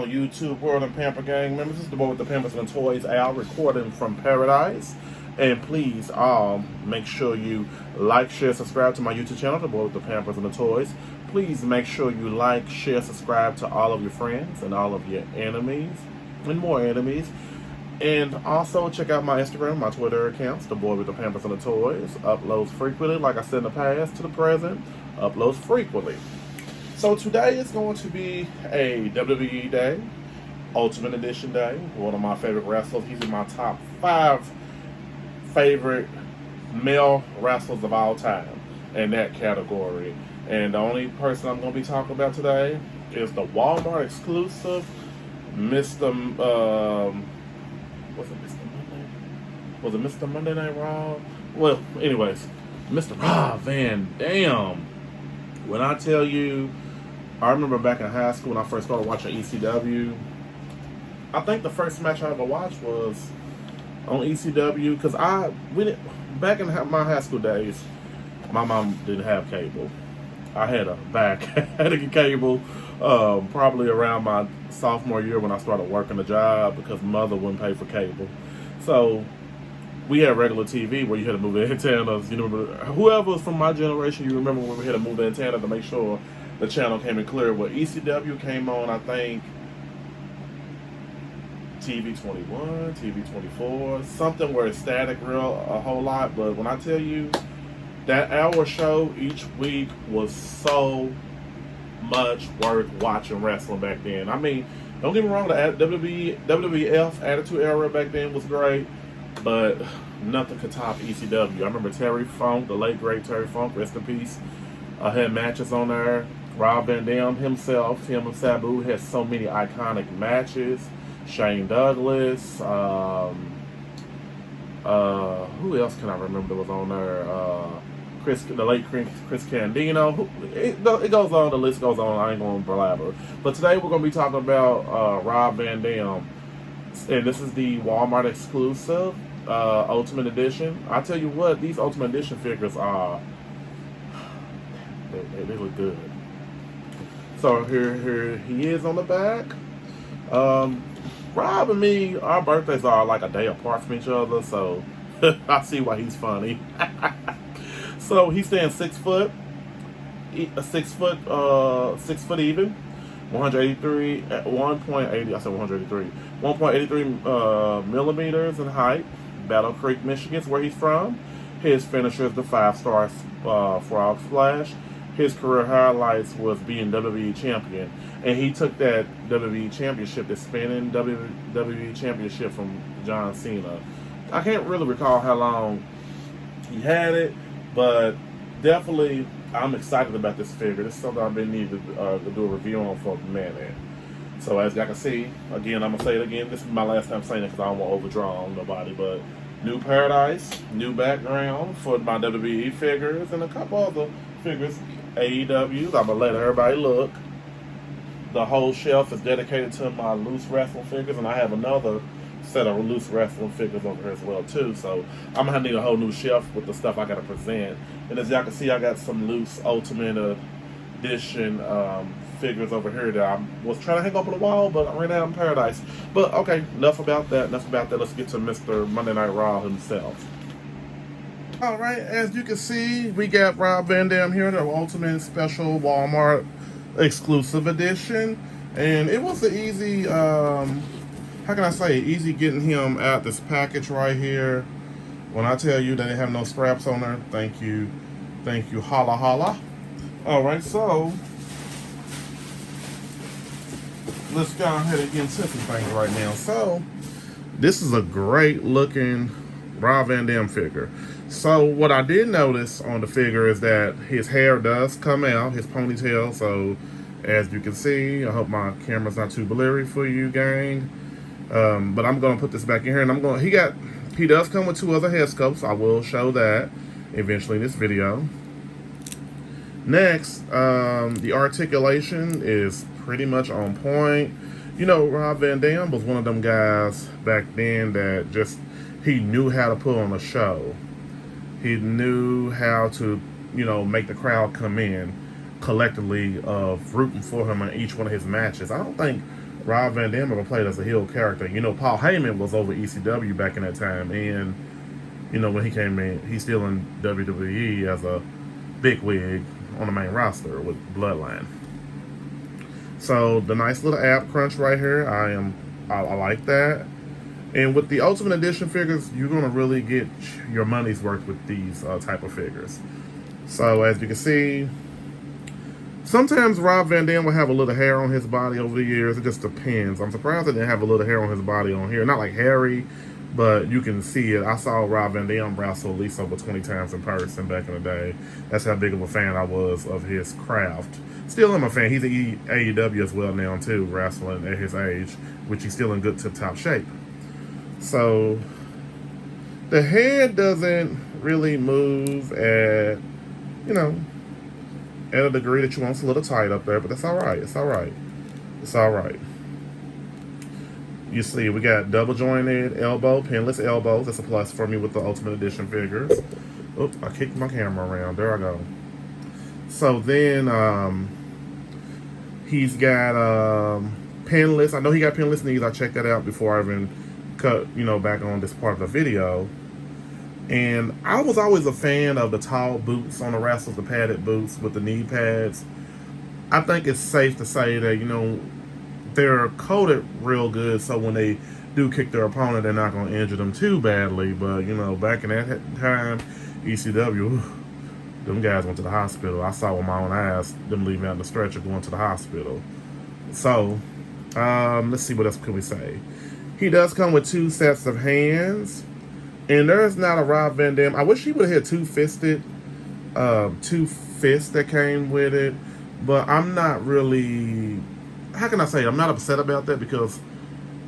on YouTube, World and Pamper Gang members. This is the boy with the Pampers and the Toys, Al, recording from paradise. And please, make sure you like, share, subscribe to my YouTube channel, the boy with the Pampers and the Toys. Please make sure you like, share, subscribe to all of your friends and all of your enemies and more enemies. And also check out my Instagram, my Twitter accounts, the boy with the Pampers and the Toys. Uploads frequently, like I said in the past to the present. Uploads frequently. So today is going to be a WWE Day, Ultimate Edition Day. One of my favorite wrestlers. He's in my top 5 favorite male wrestlers of all time in that category. And the only person I'm going to be talking about today is the Walmart exclusive Mr. Was it Mr. Monday? Was it Mr. Monday Night Raw? Well, anyways, Mr. Rob Van Dam. When I tell you, I remember back in high school when I first started watching ECW. I think the first match I ever watched was on ECW because back in my high school days, my mom didn't have cable. I had had to get cable probably around my sophomore year when I started working a job because mother wouldn't pay for cable. So we had regular TV where you had to move the antennas. You know, whoever was from my generation, you remember when we had to move the antenna to make sure the channel came in clear. Well, ECW came on, I think, TV 21, TV 24, something where it's static a whole lot. But when I tell you, that hour show each week was so much worth watching wrestling back then. I mean, don't get me wrong, the WWF Attitude Era back then was great, but nothing could top ECW. I remember Terry Funk, the late great Terry Funk, rest in peace, had matches on there. Rob Van Dam himself, him and Sabu had so many iconic matches. Shane Douglas, who else can I remember that was on there? The late Chris Candido. It goes on, the list goes on, I ain't going to blabber. But today we're going to be talking about Rob Van Dam. And this is the Walmart exclusive Ultimate Edition. I tell you what, these Ultimate Edition figures are, they look good. So here he is on the back. Rob and me, our birthdays are like a day apart from each other, so I see why he's funny. So he's staying 6 foot, 6 foot even, 183, 1.80. I said 183, 1.83 millimeters in height. Battle Creek, Michigan is where he's from. His finisher is the 5-star Frog Splash. His career highlights was being WWE champion, and he took that WWE championship, the spinning WWE championship from John Cena. I can't really recall how long he had it, but definitely I'm excited about this figure. This is something I've been needing to do a review on for a minute. So as y'all can see, again, I'm going to say it again. This is my last time saying it because I don't want to overdraw on nobody, but new paradise, new background for my WWE figures, and a couple other figures, AEWs. I'm going to let everybody look. The whole shelf is dedicated to my loose wrestling figures, and I have another set of loose wrestling figures over here as well too. So I'm going to need a whole new shelf with the stuff I got to present. And as y'all can see, I got some loose Ultimate Edition figures over here that I was trying to hang up on the wall, but I ran out in paradise. But okay, enough about that. Let's get to Mr. Monday Night Raw himself. Alright, as you can see, we got Rob Van Dam here, the Ultimate Special Walmart Exclusive Edition. And it was an easy, how can I say, easy getting him out this package right here. When I tell you that they have no straps on there, thank you, holla holla. Alright, so let's go ahead and get into some things right now. So, this is a great looking Rob Van Dam figure. So what I did notice on the figure is that his hair does come out, his ponytail. So as you can see, I hope my camera's not too blurry for you, gang. But I'm gonna put this back in here, and he does come with 2 other head sculpts. I will show that eventually in this video. Next, the articulation is pretty much on point. You know, Rob Van Dam was one of them guys back then that he knew how to put on a show. He knew how to, make the crowd come in collectively of rooting for him in each one of his matches. I don't think Rob Van Dam ever played as a heel character. You know, Paul Heyman was over ECW back in that time, and you know when he came in, he's still in WWE as a bigwig on the main roster with Bloodline. So the nice little ab crunch right here, I like that. And with the Ultimate Edition figures, you're gonna really get your money's worth with these type of figures. So as you can see, sometimes Rob Van Dam will have a little hair on his body over the years. It just depends. I'm surprised it didn't have a little hair on his body on here. Not like hairy, but you can see it. I saw Rob Van Dam wrestle at least over 20 times in person back in the day. That's how big of a fan I was of his craft. Still am a fan. He's in AEW as well now too, wrestling at his age, which he's still in good tip-top shape. So the head doesn't really move at, you know, at a degree that you want. It's a little tight up there, but that's all right. It's all right. It's all right. You see, we got double jointed elbow, pinless elbows. That's a plus for me with the Ultimate Edition figures. Oop, I kicked my camera around. There I go. So then he's got pinless. I know he got pinless knees. I checked that out before I even cut, you know, back on this part of the video. And I was always a fan of the tall boots on the wrestlers, the padded boots with the knee pads. I think it's safe to say that, you know, they're coated real good, so when they do kick their opponent, they're not going to injure them too badly. But, you know, back in that time, ECW, them guys went to the hospital. I saw with my own eyes them leaving out in the stretcher going to the hospital. So, let's see, what else can we say? He does come with 2 sets of hands. And there's not a Rob Van Dam. I wish he would have had 2 fists that came with it. But I'm not really, how can I say, I'm not upset about that because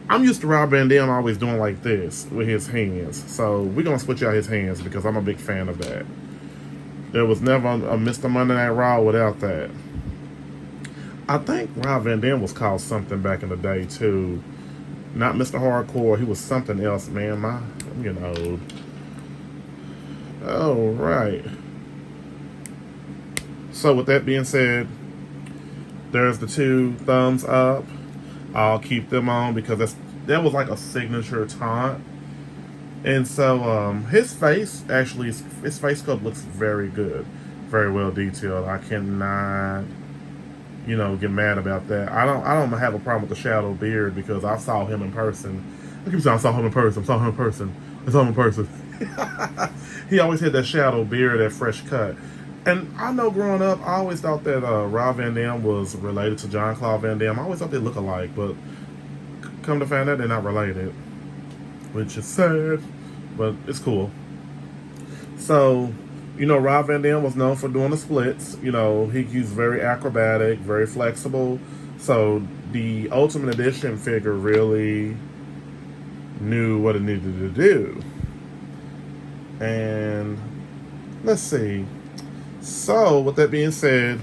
I'm used to Rob Van Dam always doing like this with his hands. So we're going to switch out his hands because I'm a big fan of that. There was never a Mr. Monday Night Raw without that. I think Rob Van Dam was called something back in the day too. Not Mr. Hardcore. He was something else, man. I'm getting old. Oh, right. So with that being said, there's the 2 thumbs up. I'll keep them on because that was like a signature taunt. And so his face, actually, his face sculpt looks very good. Very well detailed. I cannot, you know, get mad about that. I don't have a problem with the shadow beard because I saw him in person. I keep saying I saw him in person. I saw him in person. I saw him in person. He always had that shadow beard, that fresh cut. And I know growing up, I always thought that Rob Van Dam was related to John Claude Van Damme. I always thought they look alike, but come to find out they're not related, which is sad, but it's cool. So, you know, Rob Van Dam was known for doing the splits. You know, he's very acrobatic, very flexible. So the Ultimate Edition figure really knew what it needed to do. And let's see. So with that being said,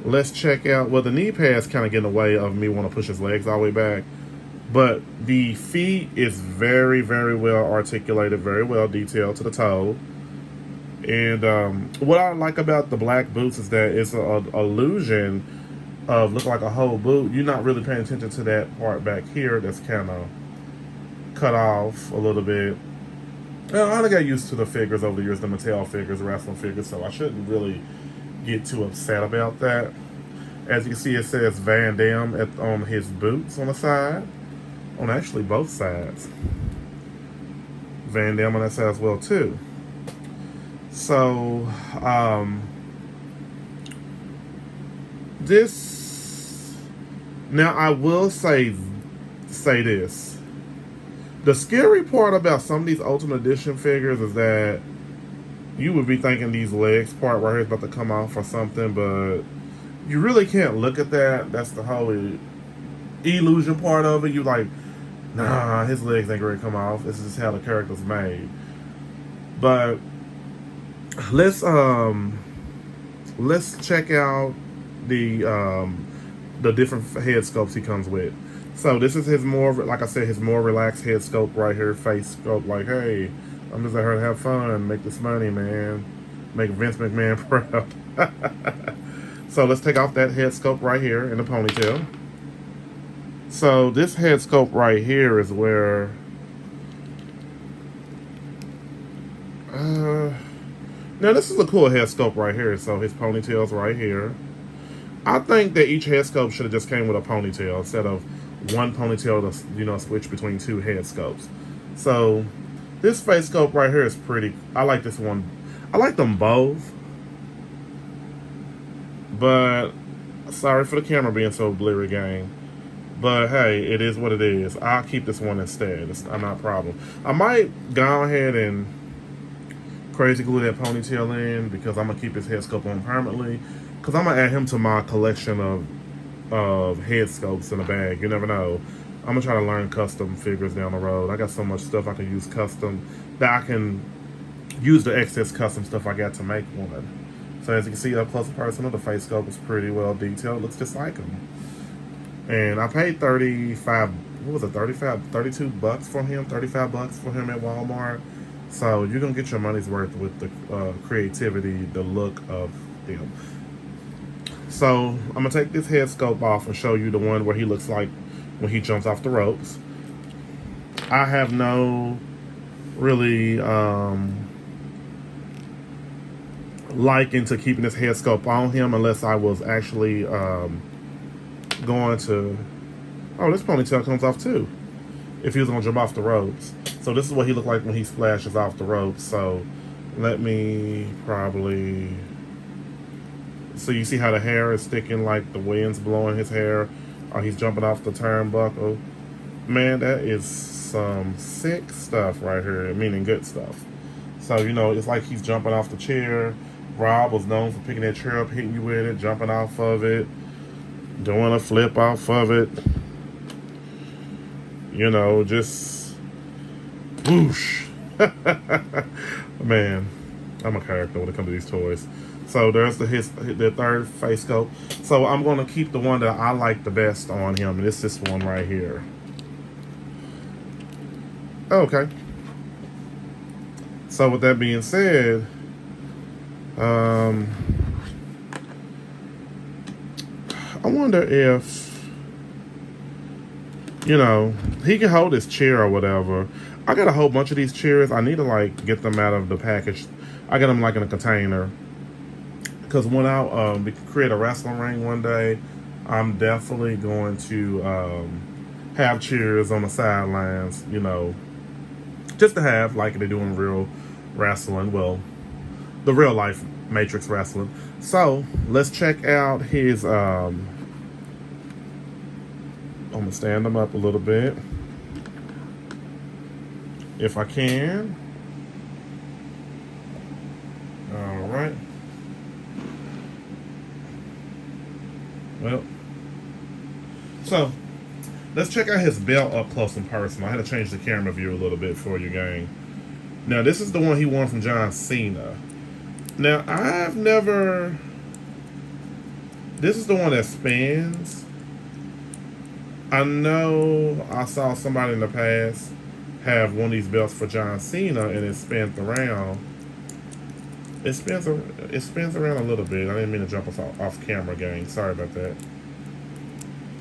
let's check out, well, the knee pads kind of get in the way of me want to push his legs all the way back. But the feet is very, very well articulated, very well detailed to the toe. And what I like about the black boots is that it's an illusion of looking like a whole boot. You're not really paying attention to that part back here that's kind of cut off a little bit. I got used to the figures over the years, the Mattel figures, wrestling figures, so I shouldn't really get too upset about that. As you can see, it says Van Dam on his boots on the side. On actually both sides. Van Dam on that side as well too. So, this, now I will say this. The scary part about some of these Ultimate Edition figures is that you would be thinking these legs part right here is about to come off or something, but you really can't look at that. That's the whole illusion part of it. You like, nah, his legs ain't going to come off. This is just how the character's made. But let's check out the different head sculpts he comes with. So this is his more, like I said, his more relaxed head sculpt right here, face sculpt. Like, hey, I'm just out here to have fun, make this money, man, make Vince McMahon proud. So let's take off that head sculpt right here in the ponytail. So this head sculpt right here is where uh now this is a cool head sculpt right here. So his ponytail's right here. I think that each head sculpt should have just came with a ponytail instead of one ponytail to switch between two head sculpts. So this face sculpt right here is pretty. I like this one. I like them both, but sorry for the camera being so blurry, gang. But hey, it is what it is. I'll keep this one instead. I'm not a problem. I might go ahead and crazy glue that ponytail in because I'm gonna keep his head sculpt on permanently. Because I'm gonna add him to my collection of head sculpts in a bag. You never know. I'm gonna try to learn custom figures down the road. I got so much stuff I can use custom that I can use the excess custom stuff I got to make one. So as you can see up close and personal, the face sculpt is pretty well detailed. It looks just like him. And I paid 35, what was it, 35, 32 bucks for him, 35 bucks for him at Walmart. So you're gonna get your money's worth with the creativity, the look of him. So I'm gonna take this head sculpt off and show you the one where he looks like when he jumps off the ropes. I have no really liking to keeping this head sculpt on him unless I was actually going to. Oh, this ponytail comes off too. If he was gonna jump off the ropes. So this is what he looked like when he splashes off the ropes. So let me probably. So you see how the hair is sticking like the wind's blowing his hair, or he's jumping off the turnbuckle. Man, that is some sick stuff right here, meaning good stuff. So, it's like he's jumping off the chair. Rob was known for picking that chair up, hitting you with it, jumping off of it, doing a flip off of it. Just whoosh. Man, I'm a character when it comes to these toys. So there's the third face sculpt. So I'm going to keep the one that I like the best on him, and it's this one right here. Okay. So with that being said, I wonder if, he can hold his chair or whatever. I got a whole bunch of these chairs. I need to get them out of the package. I got them in a container. Because when I create a wrestling ring one day, I'm definitely going to have chairs on the sidelines, just to have like they do in real wrestling. Well, the real life Matrix wrestling. So let's check out his. I'm gonna stand him up a little bit, if I can. All right. Well, so let's check out his belt up close and personal. I had to change the camera view a little bit for you, gang. Now, this is the one he won from John Cena. Now, I've never. This is the one that spins. I know I saw somebody in the past have one of these belts for John Cena, and it spins around. It spins around a little bit. I didn't mean to jump off camera, gang. Sorry about that.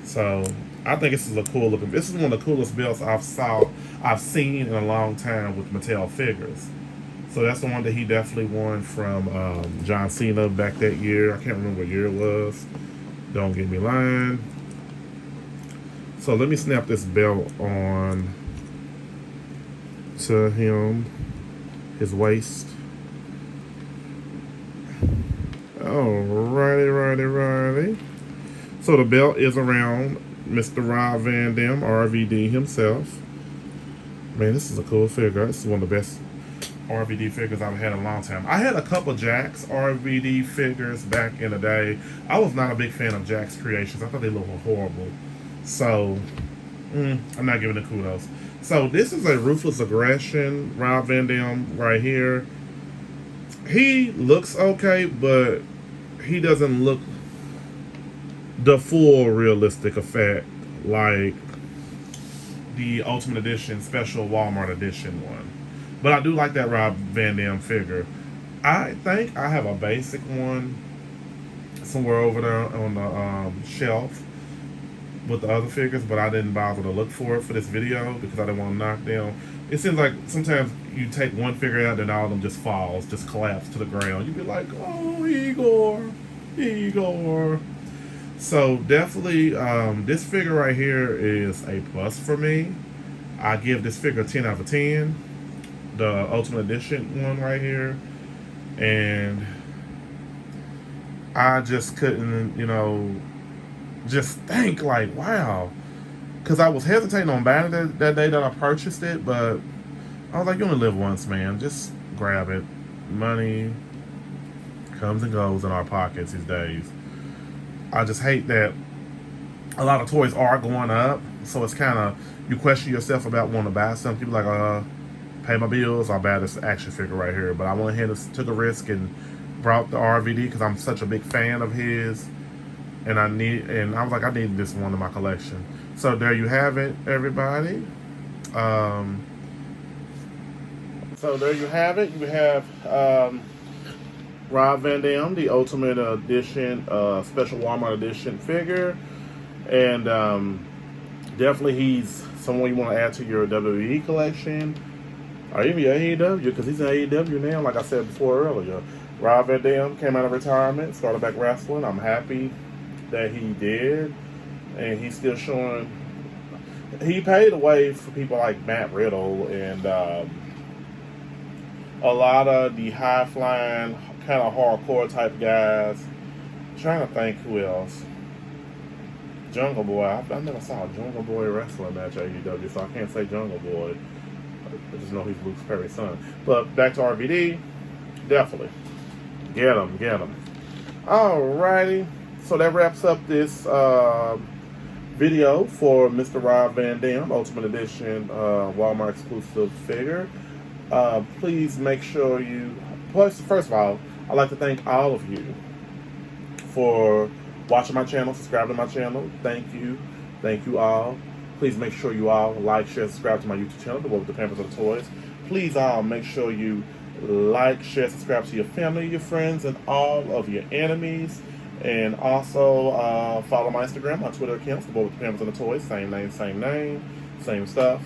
So I think this is a cool looking. This is one of the coolest belts I've seen in a long time with Mattel figures. So that's the one that he definitely won from John Cena back that year. I can't remember what year it was. Don't get me lying. So let me snap this belt on to him, his waist. Righty. So the belt is around Mr. Rob Van Dam, RVD himself. Man, this is a cool figure. This is one of the best RVD figures I've had in a long time. I had a couple Jakks RVD figures back in the day. I was not a big fan of Jakks creations. I thought they looked horrible. So, I'm not giving it kudos. So this is a Ruthless Aggression Rob Van Dam right here. He looks okay, but he doesn't look the full realistic effect like the Ultimate Edition Special Walmart Edition one. But I do like that Rob Van Dam figure. I think I have a basic one somewhere over there on the shelf. with the other figures, but I didn't bother to look for it for this video because I didn't want to knock down. It seems like sometimes you take one figure out and all of them just falls, just collapse to the ground. You'd be like, oh, Igor, Igor. So definitely, this figure right here is a plus for me. I give this figure a 10 out of 10. The Ultimate Edition one right here. And I just couldn't, just think like, wow. Because I was hesitating on buying it that day that I purchased it, but I was like, you only live once, man. Just grab it. Money comes and goes in our pockets these days. I just hate that a lot of toys are going up, so it's kind of, you question yourself about wanting to buy something. People like, pay my bills, I'll buy this action figure right here. But I went ahead and took a risk and brought the RVD because I'm such a big fan of his, and I was like, I need this one in my collection. So there you have it, everybody. So there you have it. You have Rob Van Dam, the Ultimate Edition, Special Walmart Edition figure. And definitely he's someone you want to add to your WWE collection. Or even your AEW, because he's in AEW now, like I said before earlier. Rob Van Dam came out of retirement, started back wrestling. I'm happy that he did. And he's still showing. He paved the way for people like Matt Riddle and a lot of the high-flying, kind of hardcore type guys. I'm trying to think who else. Jungle Boy. I never saw a Jungle Boy wrestling match at AEW, so I can't say Jungle Boy. I just know he's Luke Perry's son. But back to RVD, definitely. Get him. Alrighty. So that wraps up this video for Mr. Rob Van Dam, Ultimate Edition Walmart exclusive figure. Please make sure first of all, I'd like to thank all of you for watching my channel, subscribing to my channel. Thank you all. Please make sure you all like, share, subscribe to my YouTube channel, The Boy with the Pampers of the Toys. Please all make sure you like, share, subscribe to your family, your friends, and all of your enemies. And also follow my Instagram, my Twitter accounts, The Boy with the Pampers of the Toys. Same name, same stuff,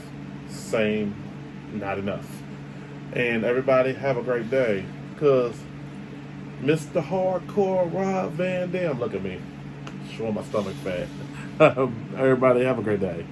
same not enough. And everybody have a great day. Because Mr. Hardcore Rob Van Dam, look at me, showing my stomach fat. Everybody have a great day.